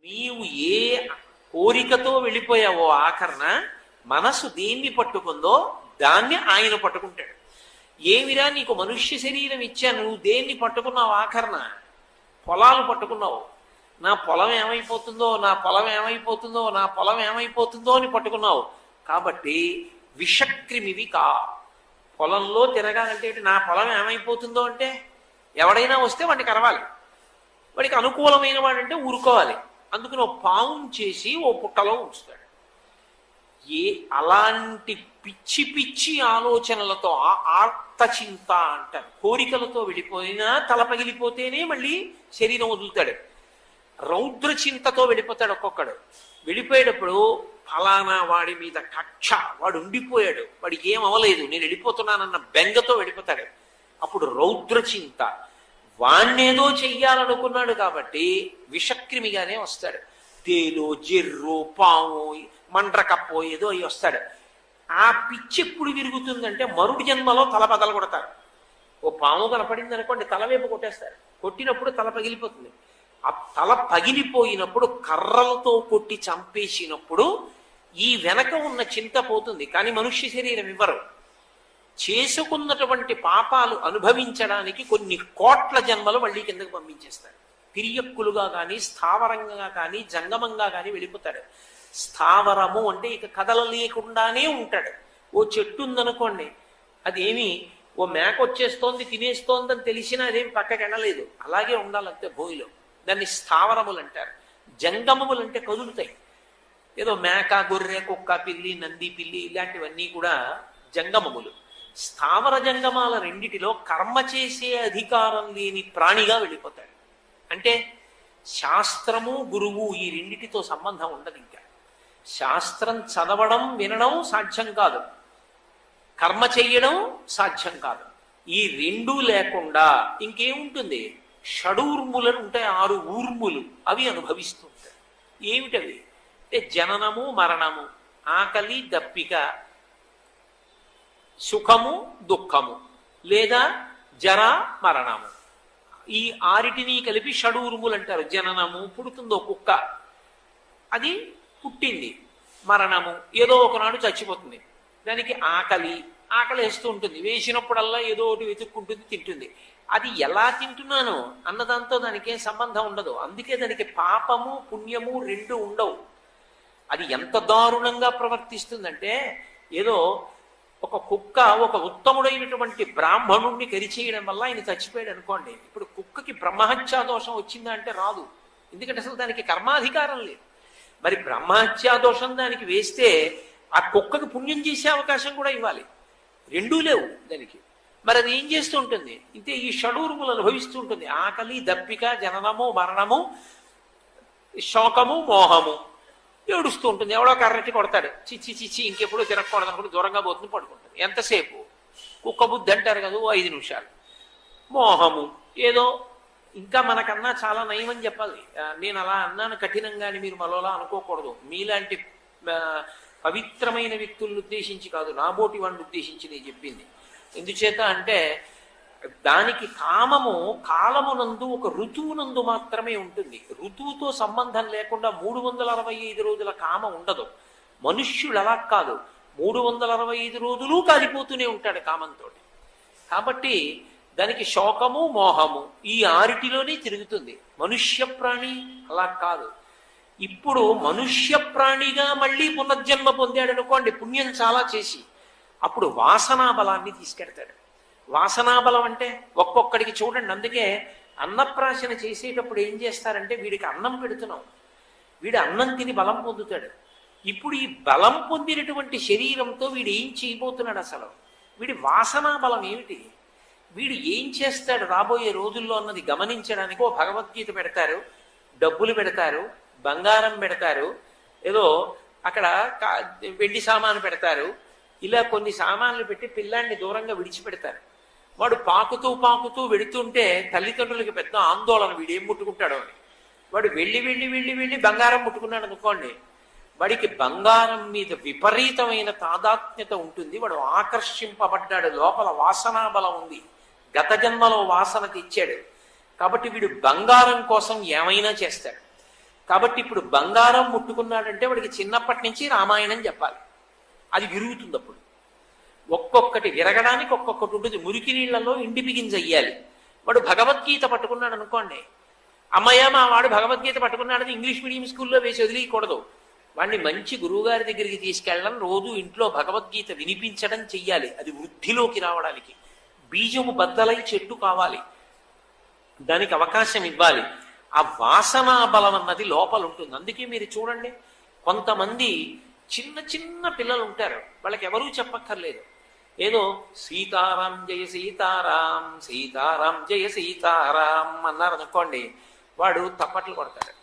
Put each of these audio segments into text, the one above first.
నీవు ఏ కోరికతో వెళ్ళిపోయావో ఆఖరణ మనసు దేన్ని పట్టుకుందో దాన్ని ఆయన పట్టుకుంటాడు. ఏమిరా నీకు మనుష్య శరీరం ఇచ్చాను, నువ్వు దేన్ని పట్టుకున్నావు? ఆఖరణ పొలాలు పట్టుకున్నావు. నా పొలం ఏమైపోతుందో, నా పొలం ఏమైపోతుందో, నా పొలం ఏమైపోతుందో అని పట్టుకున్నావు. కాబట్టి విషక్రిమివి కా. పొలంలో తిరగాలంటే నా పొలం ఏమైపోతుందో అంటే ఎవడైనా వస్తే వాడిని కరవాలి, వాడికి అనుకూలమైన వాడంటే ఊరుకోవాలి. అందుకని ఓ పావును చేసి ఓ పుట్టలో ఉంచుతాడు. అలాంటి పిచ్చి పిచ్చి ఆలోచనలతో ఆర్తచింత అంటారు, కోరికలతో వెళ్ళిపోయినా తల పగిలిపోతేనే మళ్ళీ శరీరం వదులుతాడు. రౌద్ర చింతతో వెళ్ళిపోతాడు ఒక్కొక్కడు. వెళ్ళిపోయేటప్పుడు ఫలానా వాడి మీద కక్ష, వాడు ఉండిపోయాడు, వాడికి ఏం అవ్వలేదు, నేను వెళ్ళిపోతున్నానన్న బెంగతో వెళ్ళిపోతాడు. అప్పుడు రౌద్ర చింత. వాణ్ణేదో చెయ్యాలనుకున్నాడు కాబట్టి విషక్రిమిగానే వస్తాడు. తేలు, జెర్రు, పాము, మండ్రకప్పో ఏదో అవి వస్తాడు. ఆ పిచ్చి ఎప్పుడు విరుగుతుందంటే మరుడు జన్మలో తల బదలు కొడతారు. ఓ పాము కనపడింది అనుకోండి, తలవేపు కొట్టేస్తారు. కొట్టినప్పుడు తల పగిలిపోతుంది. ఆ తల పగిలిపోయినప్పుడు కర్రలతో కొట్టి చంపేసినప్పుడు ఈ వెనక ఉన్న చింత పోతుంది. కానీ మనుష్య శరీరం ఇవ్వరు. చేసుకున్నటువంటి పాపాలు అనుభవించడానికి కొన్ని కోట్ల జన్మలు మళ్ళీ కిందకు పంపించేస్తారు. తిరియక్కులుగా కానీ స్థావరంగా కానీ జంగమంగా కానీ వెళ్ళిపోతాడు. స్థావరము అంటే ఇక కదలలేకుండానే ఉంటాడు. ఓ చెట్టు ఉందనుకోండి, అదేమి ఓ మేక వచ్చేస్తోంది తినేస్తోంది అని తెలిసినా అదేమి పక్కకి వెళ్ళలేదు, అలాగే ఉండాలంతే భూమిలో. దాన్ని స్థావరములు అంటారు. జంగమములు అంటే కదులుతాయి. ఏదో మేక, గొర్రె, కుక్క, పిల్లి, నంది, పిల్లి ఇలాంటివన్నీ కూడా జంగమములు. స్థావర జంగమాల రెండిటిలో కర్మ చేసే అధికారం లేని ప్రాణిగా వెళ్ళిపోతాడు. అంటే శాస్త్రము గురువు ఈ రెండిటితో సంబంధం ఉండదు. ఇంకా శాస్త్రం చదవడం వినడం సాధ్యం కాదు, కర్మ చెయ్యడం సాధ్యం కాదు. ఈ రెండూ లేకుండా ఇంకేముంటుంది? షడూర్ములను ఉంటాయి, 6 ఊర్ములు, అవి అనుభవిస్తుంటాయి. ఏమిటవి అంటే జననము, మరణము, ఆకలి, దప్పిక, సుఖము, దుఃఖము, లేదా జర, మరణము. ఈ 6టిని కలిపి షడూర్ములు అంటారు. జననము, పుడుతుందో కుక్క, అది పుట్టింది. మరణము, ఏదో ఒకనాడు చచ్చిపోతుంది. దానికి ఆకలి, ఆకలి వేస్తూ ఉంటుంది, వేసినప్పుడల్లా ఏదో ఒకటి వెతుక్కుంటుంది, తింటుంది. అది ఎలా తింటున్నానో అన్నదాంతో దానికి ఏం సంబంధం ఉండదు. అందుకే దానికి పాపము పుణ్యము రెండు ఉండవు. అది ఎంత దారుణంగా ప్రవర్తిస్తుందంటే, ఏదో ఒక కుక్క ఒక ఉత్తముడైనటువంటి బ్రాహ్మణుణ్ణి కరిచేయడం వల్ల ఆయన చచ్చిపోయాడు అనుకోండి. ఇప్పుడు కుక్కకి బ్రహ్మహత్యా దోషం వచ్చిందా అంటే రాదు, ఎందుకంటే అసలు దానికి కర్మాధికారం లేదు. మరి బ్రహ్మహత్యా దోషం దానికి వేస్తే ఆ కుక్కకి పుణ్యం చేసే అవకాశం కూడా ఇవ్వాలి. రెండూ లేవు దానికి. మరి అది ఏం చేస్తూ ఉంటుంది? ఇంతే ఈ షడూర్ములు అనుభవిస్తూ ఉంటుంది. ఆకలి, దప్పిక, జననము, మరణము, శోకము, మోహము, ఏడుస్తూ ఉంటుంది. ఎవడో కర్రటి కొడతాడు, చిచ్చి చిచ్చి ఇంకెప్పుడు తిరగకూడదు అనుకుంటే దూరంగా పోతుంది, పడుకుంటుంది. ఎంతసేపు? కుక్క బుద్ధి అంటారు కదా, 5 నిమిషాలు. మోహము ఏదో ఇంకా మనకన్నా చాలా నయమని చెప్పాలి. నేను అలా అన్నాను కఠినంగా అని మీరు మరోలా అనుకోకూడదు. మీలాంటి పవిత్రమైన వ్యక్తులను ఉద్దేశించి కాదు, నాబోటి వాడిని ఉద్దేశించి నేను చెప్పింది. ఎందుచేత అంటే దానికి కామము కాలమునందు ఒక ఋతువునందు మాత్రమే ఉంటుంది. ఋతువుతో సంబంధం లేకుండా 365 రోజుల కామం ఉండదు. మనుష్యుడు అలా కాదు, 365 రోజులు కాలిపోతూనే ఉంటాడు కామంతో. కాబట్టి దానికి శోకము, మోహము ఈ 6టిలోనే తిరుగుతుంది. మనుష్య ప్రాణి అలా కాదు. ఇప్పుడు మనుష్య ప్రాణిగా మళ్ళీ పునర్జన్మ పొందాడు అనుకోండి, పుణ్యం చాలా చేసి, అప్పుడు వాసనా బలాన్ని తీసుకెడతాడు. వాసనాబలం అంటే ఒక్కొక్కడికి చూడండి. అందుకే అన్నప్రాశన చేసేటప్పుడు ఏం చేస్తారంటే, వీడికి అన్నం పెడుతున్నాం, వీడు అన్నం తిని బలం పొందుతాడు. ఇప్పుడు ఈ బలం పొందినటువంటి శరీరంతో వీడు ఏం చేయబోతున్నాడు? అసలు వీడి వాసనా బలం ఏమిటి, వీడు ఏం చేస్తాడు రాబోయే రోజుల్లో అన్నది గమనించడానికి ఓ భగవద్గీత పెడతారు, డబ్బులు పెడతారు, బంగారం పెడతారు, ఏదో అక్కడ వెండి సామాను పెడతారు. ఇలా కొన్ని సామాన్లు పెట్టి పిల్లాన్ని దూరంగా విడిచిపెడతారు. వాడు పాకుతూ పాకుతూ వెడుతుంటే తల్లిదండ్రులకి పెద్ద ఆందోళన, వీడేం ముట్టుకుంటాడో అని. వాడు వెళ్ళి వెళ్ళి వెళ్ళి వెళ్ళి బంగారం ముట్టుకున్నాడు అనుకోండి, వాడికి బంగారం మీద విపరీతమైన తాదాత్మ్యత ఉంటుంది. వాడు ఆకర్షింపబడ్డాడు, లోపల వాసనా బలం ఉంది, గత జన్మలో వాసన తెచ్చాడు. కాబట్టి వీడు బంగారం కోసం ఏమైనా చేస్తాడు. కాబట్టి ఇప్పుడు బంగారం ముట్టుకున్నాడంటే వాడికి చిన్నప్పటి నుంచి రామాయణం చెప్పాలి. అది విరుగుతుంది. అప్పుడు ఒక్కొక్కటి విరగడానికి ఒక్కొక్కటి ఉంటుంది. మురికి నీళ్లలో ఇండి బిగింజ అయ్యాలి. వాడు భగవద్గీత పట్టుకున్నాడు అనుకోండి, అమ్మయ్య మా వాడు భగవద్గీత పట్టుకున్నాడని ఇంగ్లీష్ మీడియం స్కూల్లో వేసి వదిలేయకూడదు. వాడిని మంచి గురువుగారి దగ్గరికి తీసుకెళ్ళడం, రోజు ఇంట్లో భగవద్గీత వినిపించడం చెయ్యాలి. అది వృద్ధిలోకి రావడానికి. బీజము బద్దలై చెట్టు కావాలి, దానికి అవకాశం ఇవ్వాలి. ఆ వాసనా బలం అన్నది లోపల ఉంటుంది. అందుకే మీరు చూడండి, కొంతమంది చిన్న చిన్న పిల్లలు ఉంటారు, వాళ్ళకి ఎవరూ చెప్పక్కర్లేదు. ఏదో సీతారాం జయ సీతారాం, సీతారాం జయ సీతారాం అన్నారు అనుకోండి, వాడు తప్పట్లు కొడతాడు.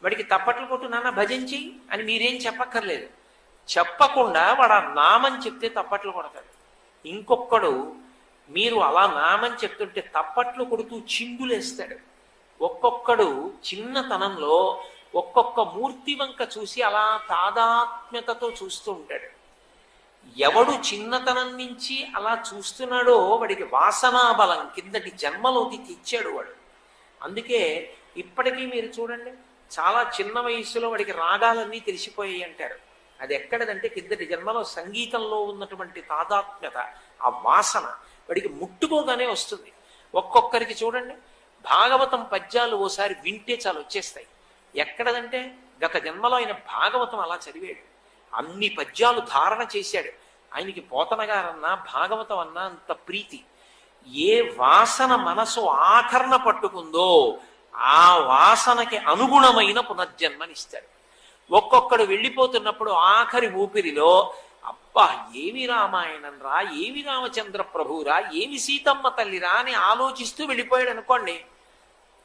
వాడికి తప్పట్లు కొట్టు నాన్న భజించి అని మీరేం చెప్పక్కర్లేదు. చెప్పకుండా వాడు ఆ నామం చెప్తే తప్పట్లు కొడతాడు. ఇంకొకడు మీరు అలా నామం చెప్తుంటే తప్పట్లు కొడుతూ చిందులేస్తాడు. ఒక్కొక్కడు చిన్నతనంలో ఒక్కొక్క మూర్తి వంక చూసి అలా తాదాత్మ్యతతో చూస్తూ ఉంటాడు. ఎవడు చిన్నతనం నుంచి అలా చూస్తున్నాడో వాడికి వాసనా బలం కిందటి జన్మలోకి తెచ్చాడు వాడు. అందుకే ఇప్పటికీ మీరు చూడండి, చాలా చిన్న వయసులో వాడికి రాగాలన్నీ తెలిసిపోయాయి అంటారు. అది ఎక్కడదంటే కిందటి జన్మలో సంగీతంలో ఉన్నటువంటి తాదాత్మ్యత, ఆ వాసన వాడికి ముట్టుకోగానే వస్తుంది. ఒక్కొక్కరికి చూడండి, భాగవతం పద్యాలు ఓసారి వింటే చాలు వచ్చేస్తాయి. ఎక్కడదంటే గత జన్మలో ఆయన భాగవతం అలా చదివాడు, అన్ని పద్యాలు ధారణ చేశాడు. ఆయనకి పోతన గారన్నా భాగవతం అన్నా అంత ప్రీతి. ఏ వాసన మనసు ఆకరణ పట్టుకుందో ఆ వాసనకి అనుగుణమైన పునర్జన్మనిస్తాడు. ఒక్కొక్కడు వెళ్ళిపోతున్నప్పుడు ఆఖరి ఊపిరిలో అబ్బా ఏమి రామాయణం రా, ఏమి రామచంద్ర ప్రభురా, ఏమి సీతమ్మ తల్లిరా అని ఆలోచిస్తూ వెళ్ళిపోయాడు అనుకోండి,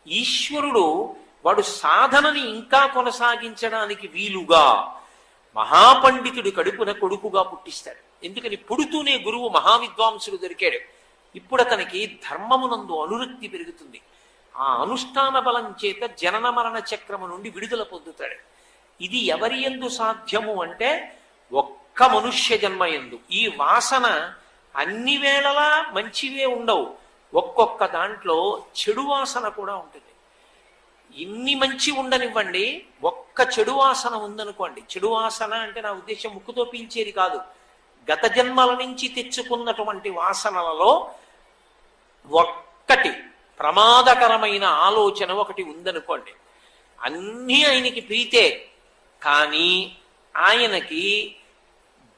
ఈశ్వరుడు వాడు సాధనని ఇంకా కొనసాగించడానికి వీలుగా మహాపండితుడి కడుపున కొడుకుగా పుట్టిస్తాడు. ఎందుకని పుడుతూనే గురువు మహావిద్వాంసుడు దొరికాడు. ఇప్పుడు అతనికి ధర్మమునందు అనురక్తి పెరుగుతుంది. ఆ అనుష్ఠాన బలం చేత జనన మరణ చక్రము నుండి విడుదల పొందుతాడు. ఇది ఎవరి యందు సాధ్యము అంటే ఒక్క మనుష్య జన్మ యందు. ఈ వాసన అన్ని వేళలా మంచివే ఉండవు, ఒక్కొక్క దాంట్లో చెడు వాసన కూడా ఉంటుంది. ఇన్ని మంచి ఉండనివ్వండి, ఒక్క చెడు వాసన ఉందనుకోండి. చెడు వాసన అంటే నా ఉద్దేశం ముక్కుతో పీల్చేది కాదు, గత జన్మల నుంచి తెచ్చుకున్నటువంటి వాసనలలో ఒక్కటి ప్రమాదకరమైన ఆలోచన ఒకటి ఉందనుకోండి. అన్నీ ఆయనకి ప్రీతే, కానీ ఆయనకి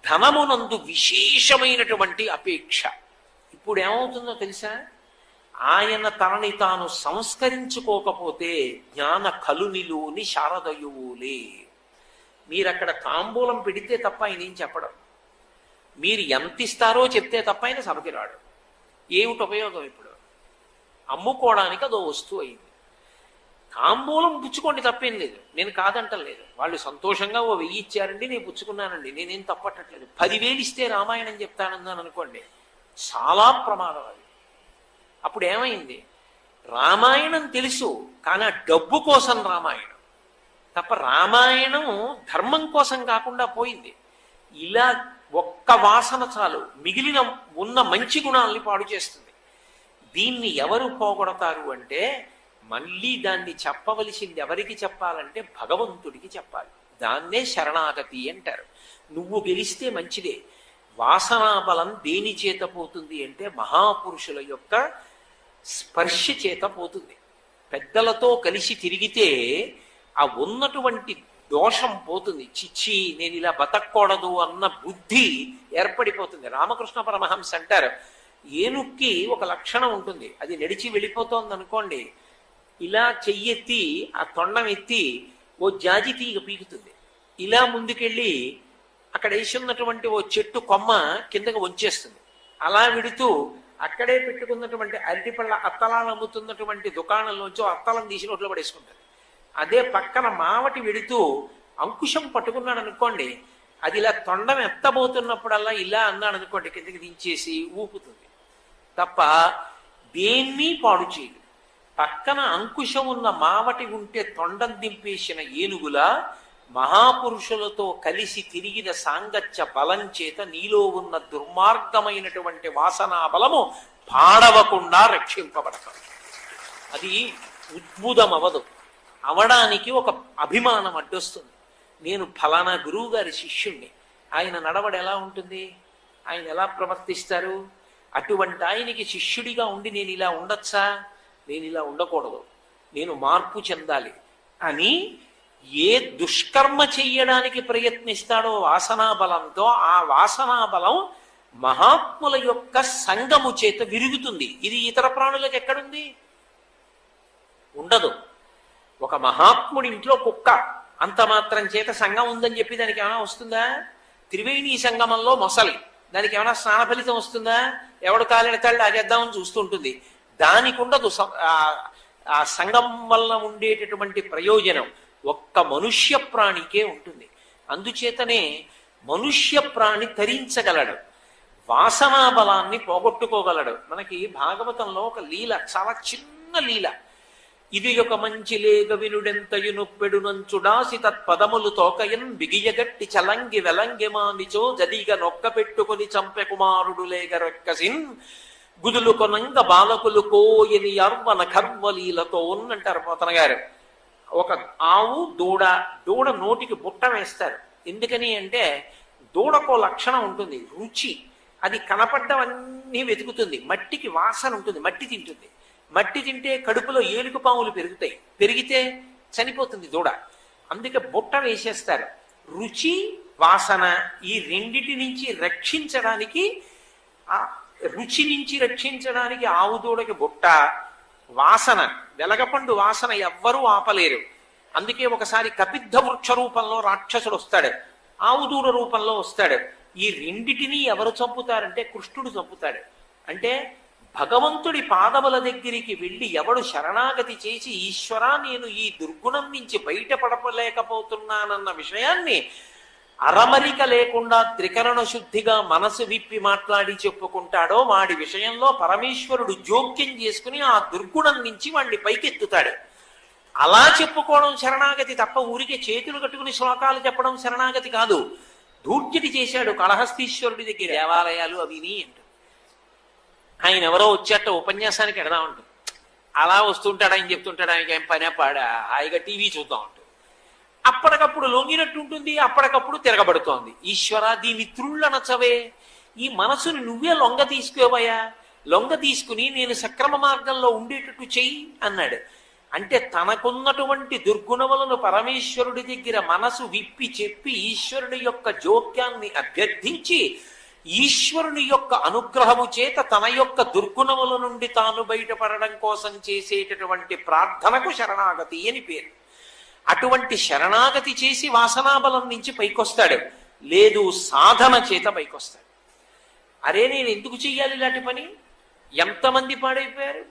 ధనమునందు విశేషమైనటువంటి అపేక్ష. ఇప్పుడు ఏమవుతుందో తెలుసా, ఆయన తనని తాను సంస్కరించుకోకపోతే జ్ఞాన కలునిలోని శారదయువులే. మీరక్కడ తాంబూలం పెడితే తప్ప ఆయన ఏం చెప్పడం, మీరు ఎంత ఇస్తారో చెప్తే తప్ప ఆయన సభకి రాడు. ఏమిటి ఉపయోగం? ఇప్పుడు అమ్ముకోవడానికి అదో వస్తువు అయింది. తాంబూలం పుచ్చుకోండి, తప్పేం లేదు, నేను కాదంటలేదు. వాళ్ళు సంతోషంగా 1000 ఇచ్చారండి, నేను పుచ్చుకున్నానండి, నేనేం తప్పట్టట్లేదు. 10,000 ఇస్తే రామాయణం చెప్తానన్నాను అనుకోండి, చాలా ప్రమాదం అది. అప్పుడు ఏమైంది, రామాయణం తెలుసు కానీ ఆ డబ్బు కోసం రామాయణం తప్ప రామాయణం ధర్మం కోసం కాకుండా పోయింది. ఇలా ఒక్క వాసన చాలు మిగిలిన ఉన్న మంచి గుణాలని పాడు చేస్తుంది. దీన్ని ఎవరు పోగొడతారు అంటే మళ్ళీ దాన్ని చెప్పవలసింది ఎవరికి చెప్పాలంటే భగవంతుడికి చెప్పాలి. దాన్నే శరణాగతి అంటారు. నువ్వు గెలిస్తే మంచిదే. వాసనా బలం దేని చేత పోతుంది అంటే మహాపురుషుల యొక్క స్పర్శ చేత పోతుంది. పెద్దలతో కలిసి తిరిగితే ఆ ఉన్నటువంటి దోషం పోతుంది. చిచ్చి నేను ఇలా బతకూడదు అన్న బుద్ధి ఏర్పడిపోతుంది. రామకృష్ణ పరమహంస అంటారు, ఏనుక్కి ఒక లక్షణం ఉంటుంది, అది నడిచి వెళ్ళిపోతోంది అనుకోండి, ఇలా చెయ్యెత్తి ఆ తొండం ఎత్తి ఓ జాజి తీగ పీకుతుంది. ఇలా ముందుకెళ్ళి అక్కడ వేసి ఉన్నటువంటి ఓ చెట్టు కొమ్మ కిందకి వంచేస్తుంది. అలా విడుతూ అక్కడే పెట్టుకున్నటువంటి అరటిపళ్ళ అత్తలాలు అమ్ముతున్నటువంటి దుకాణంలోంచి అత్తలను తీసి నోట్లో పడేసుకుంటుంది. అదే పక్కన మావటి వెడుతూ అంకుశం పట్టుకున్నాడు అనుకోండి, అది ఇలా తొండం ఎత్తబోతున్నప్పుడల్లా ఇలా అన్నాడు అనుకోండి, కిందకి దించేసి ఊపుతుంది తప్ప దేన్ని పాడు చేయదు. పక్కన అంకుశం ఉన్న మావటి ఉంటే తొండం దింపేసిన ఏనుగులా మహాపురుషులతో కలిసి తిరిగిన సాంగత్య బలం చేత నీలో ఉన్న దుర్మార్గమైనటువంటి వాసనా బలము పాడవకుండా రక్షింపబడతాం. అది ఉద్భుతమవదు. అవడానికి ఒక అభిమానం అడ్డొస్తుంది. నేను ఫలానా గురువు గారి శిష్యుణ్ణి, ఆయన నడవడ ఎలా ఉంటుంది, ఆయన ఎలా ప్రవర్తిస్తారు, అటువంటి ఆయనకి శిష్యుడిగా ఉండి నేను ఇలా ఉండొచ్చా, నేను ఇలా ఉండకూడదు, నేను మార్పు చెందాలి అని ఏ దుష్కర్మ చెయ్యడానికి ప్రయత్నిస్తాడో వాసనా బలంతో, ఆ వాసనా బలం మహాత్ముల యొక్క సంగము చేత విరుగుతుంది. ఇది ఇతర ప్రాణులకు ఎక్కడుంది? ఉండదు. ఒక మహాత్ముడి ఇంట్లో కుక్క అంత మాత్రం చేత సంఘం ఉందని చెప్పి దానికి ఏమైనా వస్తుందా? త్రివేణి సంగమంలో మొసలి, దానికి ఏమైనా స్నాన ఫలితం వస్తుందా? ఎవడు కాలెడతాళ్ళు అదేద్దామని చూస్తుంటుంది. దానికి ఉండదు. ఆ సంఘం వల్ల ఉండేటటువంటి ప్రయోజనం ఒక్క మనుష్య ప్రాణికే ఉంటుంది. అందుచేతనే మనుష్య ప్రాణి తరించగలడు, వాసనా బలాన్ని పోగొట్టుకోగలడు. మనకి భాగవతంలో ఒక లీల, చాలా చిన్న లీల. ఇది ఒక మంచి లేగ వినుడెంతయు నొప్పెడు నంచుడాసి తత్పదములు తోకయన్ బిగియగట్టి చలంగి వెలంగి మానిచో జదిగ నొక్క పెట్టుకుని చంపె కుమారుడు లేగ రెక్కసిన్ గుదులు కొనంగ బాలకులు కోయని అర్వన కర్వలీలతో అంటారు పోతన గారు. ఒక ఆవు దూడ నోటికి బుట్ట వేస్తారు. ఎందుకని అంటే దూడకో లక్షణం ఉంటుంది, రుచి. అది కనపడ్డవన్నీ వెతుకుతుంది. మట్టికి వాసన ఉంటుంది, మట్టి తింటుంది. మట్టి తింటే కడుపులో ఏలుగు పాములు పెరుగుతాయి, పెరిగితే చనిపోతుంది దూడ. అందుకే బుట్ట వేసేస్తారు. రుచి వాసన ఈ రెండిటి నుంచి రక్షించడానికి, రుచి నుంచి రక్షించడానికి ఆవు దూడకి బుట్ట, వాసన వెలగపండు వాసన ఎవ్వరూ ఆపలేరు. అందుకే ఒకసారి కపిద్ధ వృక్ష రూపంలో రాక్షసుడు వస్తాడు, ఆవు దూడ రూపంలో వస్తాడు. ఈ రెండిటినీ ఎవరు చంపుతారంటే కృష్ణుడు చంపుతాడు. అంటే భగవంతుడి పాదముల దగ్గరికి వెళ్ళి ఎవడు శరణాగతి చేసి ఈశ్వరా నేను ఈ దుర్గుణం నుంచి బయటపడలేకపోతున్నానన్న విషయాన్ని అరమరిక లేకుండా త్రికరణ శుద్ధిగా మనసు విప్పి మాట్లాడి చెప్పుకుంటాడో వాడి విషయంలో పరమేశ్వరుడు జోక్యం చేసుకుని ఆ దుర్గుణం నుంచి వాడిని పైకెత్తుతాడు. అలా చెప్పుకోవడం శరణాగతి తప్ప ఊరికే చేతులు కట్టుకుని శ్లోకాలు చెప్పడం శరణాగతి కాదు. ధూర్జటి చేశాడు కాళహస్తీశ్వరుడి దగ్గర దేవాలయాలు అవిని అంటూ. ఆయన ఎవరో వచ్చేట ఉపన్యాసానికి ఎడదామంటాడు. అలా వస్తుంటాడు, ఆయన చెప్తుంటాడు, ఆయనకి ఏం పనే పాడా, హాయిగా టీవీ చూద్దాం అంటూ. అప్పటికప్పుడు లొంగినట్టు ఉంటుంది, అప్పటికప్పుడు తిరగబడుతోంది. ఈశ్వర దీన్ని త్రుళ్ళనచవే, ఈ మనసుని నువ్వే లొంగ తీసుకోవయా, లొంగ తీసుకుని నేను సక్రమ మార్గంలో ఉండేటట్టు చెయ్యి అన్నాడు. అంటే తనకున్నటువంటి దుర్గుణములను పరమేశ్వరుడి దగ్గర మనసు విప్పి చెప్పి ఈశ్వరుడి యొక్క జోక్యాన్ని అభ్యర్థించి ఈశ్వరుని యొక్క అనుగ్రహము చేత తన యొక్క దుర్గుణముల నుండి తాను బయటపడడం కోసం చేసేటటువంటి ప్రార్థనకు శరణాగతి అని పేరు. అటువంటి శరణాగతి చేసి వాసనాబలం నుంచి పైకొస్తాడు, లేదు సాధన చేత పైకొస్తాడు. అరే నేను ఎందుకు చెయ్యాలి ఇలాంటి పని? ఎంతమంది పాడైపోయారు.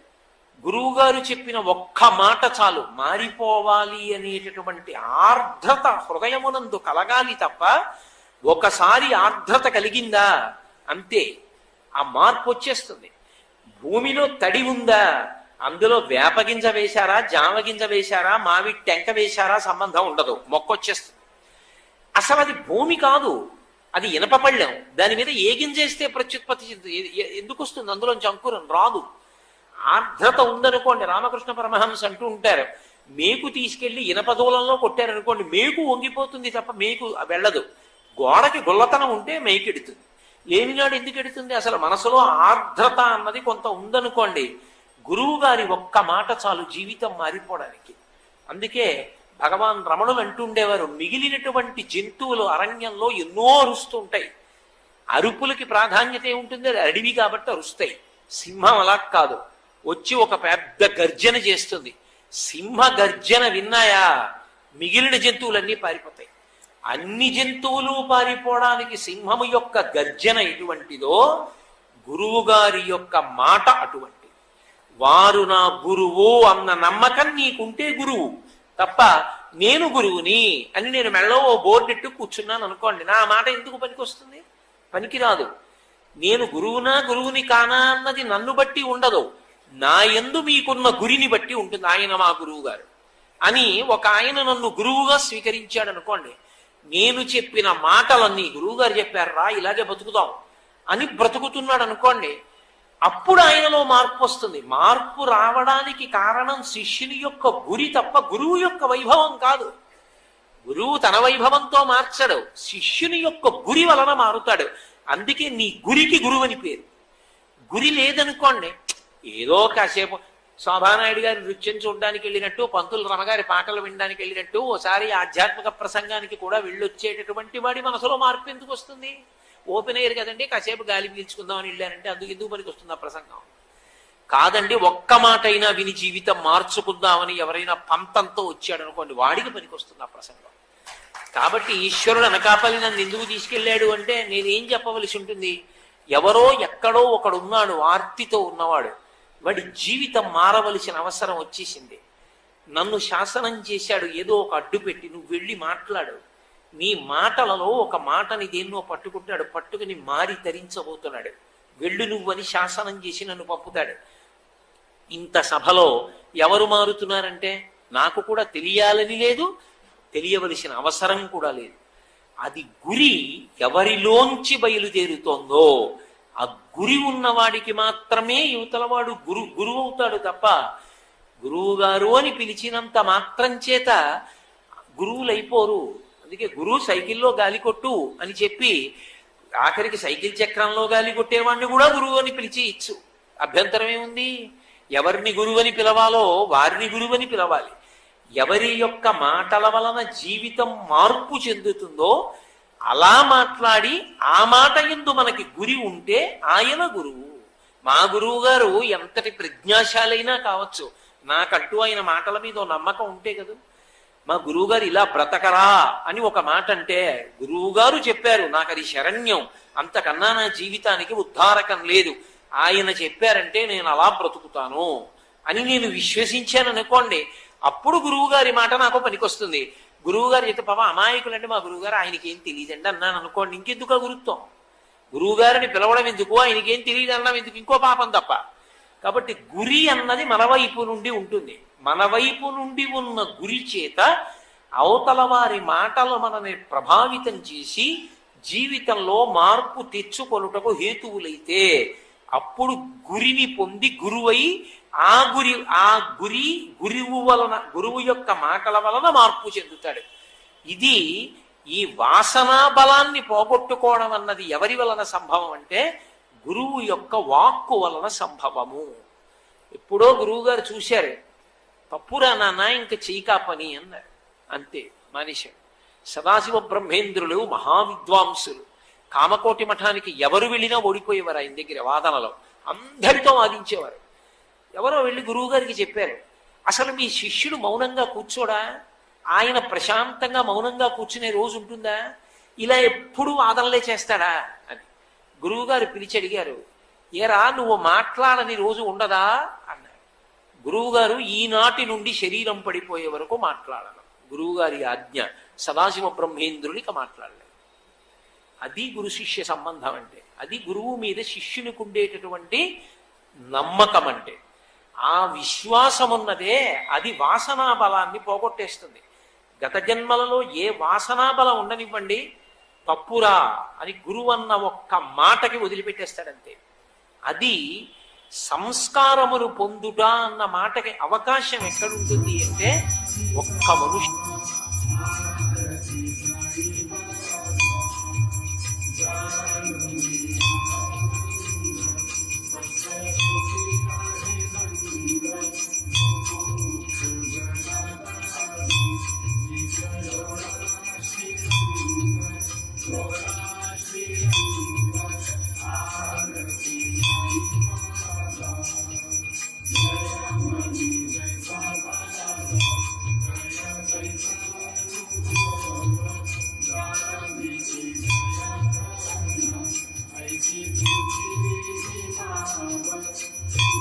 గురువుగారు చెప్పిన ఒక్క మాట చాలు, మారిపోవాలి అనేటటువంటి ఆర్ద్రత హృదయమునందు కలగాలి తప్ప, ఒకసారి ఆర్ద్రత కలిగిందా అంతే ఆ మార్పు వచ్చేస్తుంది. భూమిలో తడి ఉందా, అందులో వేపగింజ వేశారా, జామగింజ వేశారా, మావి టెంక వేశారా సంబంధం ఉండదు, మొక్కొచ్చేస్తుంది. అసలు అది భూమి కాదు, అది ఇనప పళ్ళెం. దాని మీద ఏ గింజ వేస్తే ప్రత్యుత్పత్తి ఎందుకు వస్తుంది? అందులోంచి అంకురం రాదు. ఆర్ద్రత ఉందనుకోండి, రామకృష్ణ పరమహంస అంటూ ఉంటారు, మేకు తీసుకెళ్లి ఇనపదూలంలో కొట్టారనుకోండి, మేకు వంగిపోతుంది తప్ప మేకు వెళ్ళదు. గోడకి గుల్లతనం ఉంటే మేకు ఎడుతుంది, లేనినాడు ఎందుకు ఎడుతుంది? అసలు మనసులో ఆర్ద్రత అన్నది కొంత ఉందనుకోండి, గురువు గారి ఒక్క మాట చాలు జీవితం మారిపోవడానికి. అందుకే భగవాన్ రమణులు అంటుండేవారు, మిగిలినటువంటి జంతువులు అరణ్యంలో ఎన్నో అరుస్తూ ఉంటాయి, అరుపులకి ప్రాధాన్యత ఉంటుంది, అది అడవి కాబట్టి అరుస్తాయి. సింహం అలా కాదు, వచ్చి ఒక పెద్ద గర్జన చేస్తుంది. సింహ గర్జన విన్నాయా, మిగిలిన జంతువులన్నీ పారిపోతాయి. అన్ని జంతువులు పారిపోవడానికి సింహము యొక్క గర్జన ఎటువంటిదో గురువు గారి యొక్క మాట అటువంటిది. వారు నా గురువు అన్న నమ్మకం నీకుంటే గురువు తప్ప, నేను గురువుని అని నేను మెళ్ళో ఓ బోర్డెట్టు కూర్చున్నాను అనుకోండి, నా మాట ఎందుకు పనికొస్తుంది? పనికిరాదు. నేను గురువునా గురువుని కానా అన్నది నన్ను బట్టి ఉండదు, నా యందు మీకున్న గురిని బట్టి ఉంటుంది. ఆయన మా గురువు గారు అని ఒక ఆయన నన్ను గురువుగా స్వీకరించాడు అనుకోండి, నేను చెప్పిన మాటలన్నీ గురువు గారు చెప్పారు రా ఇలాగే బతుకుదాం అని బ్రతుకుతున్నాడు అనుకోండి, అప్పుడు ఆయనలో మార్పు వస్తుంది. మార్పు రావడానికి కారణం శిష్యుని యొక్క గురి తప్ప గురువు యొక్క వైభవం కాదు. గురువు తన వైభవంతో మార్చడు, శిష్యుని యొక్క గురి వలన మారుతాడు. అందుకే నీ గురికి గురువు అని పేరు. గురి లేదనుకోండి, ఏదో కాసేపు శోభానాయుడు గారి నృత్యం చూడడానికి వెళ్ళినట్టు, పంతులు రమగారి పాటలు వినడానికి వెళ్ళినట్టు, ఓసారి ఆధ్యాత్మిక ప్రసంగానికి కూడా వెళ్ళొచ్చేటటువంటి వాడి మనసులో మార్పు ఎందుకు వస్తుంది? ఓపెన్ ఎయిర్ కదండి, కాసేపు గాలి పీల్చుకుందామని వెళ్ళానంటే అందుకు ఎందుకు పనికి వస్తుంది ఆ ప్రసంగం? కాదండి, ఒక్క మాట అయినా విని జీవితం మార్చుకుందామని ఎవరైనా పంతంతో వచ్చాడు అనుకోండి, వాడికి పనికి వస్తుంది ఆ ప్రసంగం. కాబట్టి ఈశ్వరుడు అనకాపల్లి నన్ను ఎందుకు తీసుకెళ్ళాడు అంటే నేనేం చెప్పవలసి ఉంటుంది? ఎవరో ఎక్కడో ఒకడున్నాడు ఆర్తితో ఉన్నవాడు, వాడి జీవితం మారవలసిన అవసరం వచ్చేసింది. నన్ను శాసనం చేశాడు, ఏదో ఒక అడ్డు పెట్టి నువ్వు వెళ్ళి మాట్లాడు. నీ మాటలలో ఒక మాటని దేన్నో పట్టుకుంటాడు, పట్టుకుని మారి ధరించబోతున్నాడు. వెళ్ళు నువ్వని శాసనం చేసి నన్ను పంపుతాడు. ఇంత సభలో ఎవరు మారుతున్నారంటే నాకు కూడా తెలియాలని లేదు, తెలియవలసిన అవసరం కూడా లేదు. అది గురి ఎవరిలోంచి బయలుదేరుతోందో ఆ గురి ఉన్నవాడికి మాత్రమే యువతలవాడు గురువు అవుతాడు తప్ప గురువు గారు అని పిలిచినంత మాత్రం చేత గురువులైపోరు. అందుకే గురువు సైకిల్లో గాలి కొట్టు అని చెప్పి ఆఖరికి సైకిల్ చక్రంలో గాలి కొట్టేవాడిని కూడా గురువు అని పిలిచి ఇచ్చు. అభ్యంతరం ఏముంది? ఎవరిని గురువని పిలవాలో వారిని గురువని పిలవాలి. ఎవరి యొక్క మాటల వలన జీవితం మార్పు చెందుతుందో అలా మాట్లాడి ఆ మాట యందు మనకి గురి ఉంటే ఆయన గురువు. మా గురువు గారు ఎంతటి ప్రజ్ఞాశాలైనా కావచ్చు, నాకంటూ ఆయన మాటల మీద నమ్మకం ఉంటే కదా. మా గురువు గారు ఇలా బ్రతకరా అని ఒక మాట అంటే గురువు గారు చెప్పారు, నాకు అది శరణ్యం, అంతకన్నా నా జీవితానికి ఉద్ధారకం లేదు, ఆయన చెప్పారంటే నేను అలా బ్రతుకుతాను అని నేను విశ్వసించాను అనుకోండి, అప్పుడు గురువు గారి మాట నాకు పనికొస్తుంది. గురువు గారు అయితే పాప అమాయకులు అంటే మా గురువు గారు ఆయనకి ఏం తెలియదండి అన్నాను అనుకోండి, ఇంకెందుకు గురుత్వం? గురువు గారిని పిలవడం ఎందుకు, ఆయనకేం తెలియదు అనడం ఎందుకు? ఇంకో పాపం తప్ప. కాబట్టి గురి అన్నది మన వైపు నుండి ఉంటుంది. మన వైపు నుండి ఉన్న గురి చేత అవతల వారి మాటలు మనని ప్రభావితం చేసి జీవితంలో మార్పు తెచ్చుకొనుటకు హేతువులైతే అప్పుడు గురిని పొంది గురువై ఆ గురువు వలన, గురువు యొక్క మాటల వలన మార్పు చెందుతాడు. ఇది ఈ వాసనా బలాన్ని పోగొట్టుకోవడం అన్నది ఎవరి వలన సంభవం అంటే గురువు యొక్క వాక్కు వలన సంభవము. ఎప్పుడో గురువు గారు చూశారు, తప్పురా నాన్న ఇంక చెయ్యికా పని అన్నారు, అంతే మనిషి. సదాశివ బ్రహ్మేంద్రులు మహావిద్వాంసులు, కామకోటి మఠానికి ఎవరు వెళ్ళినా ఓడిపోయేవారు ఆయన దగ్గర వాదనలో, అందరితో వాదించేవారు. ఎవరో వెళ్ళి గురువు గారికి చెప్పారు, అసలు మీ శిష్యుడు మౌనంగా కూర్చోడా, ఆయన ప్రశాంతంగా మౌనంగా కూర్చునే రోజు ఉంటుందా, ఇలా ఎప్పుడు వాదనలే చేస్తాడా అని. గురువు గారు పిలిచి అడిగారు, ఏరా నువ్వు మాట్లాడని రోజు ఉండదా అన్నారు. గురువు గారు ఈనాటి నుండి శరీరం పడిపోయే వరకు మాట్లాడను, గురువు గారి ఆజ్ఞ, సదాశివ బ్రహ్మేంద్రునికి మాట్లాడలేదు. అది గురు శిష్య సంబంధం అంటే, అది గురువు మీద శిష్యునికి ఉండేటటువంటి నమ్మకం అంటే. ఆ విశ్వాసం ఉన్నదే అది వాసనా బలాన్ని పోగొట్టేస్తుంది. గత జన్మలలో ఏ వాసనా బలం ఉండనివ్వండి, తప్పురా అని గురువు అన్న ఒక్క మాటకి వదిలిపెట్టేస్తాడంతే. అది సంస్కారమును పొందుట అన్న మాటకి అవకాశం ఎక్కడుంటుంది అంటే ఒక్క మనుషు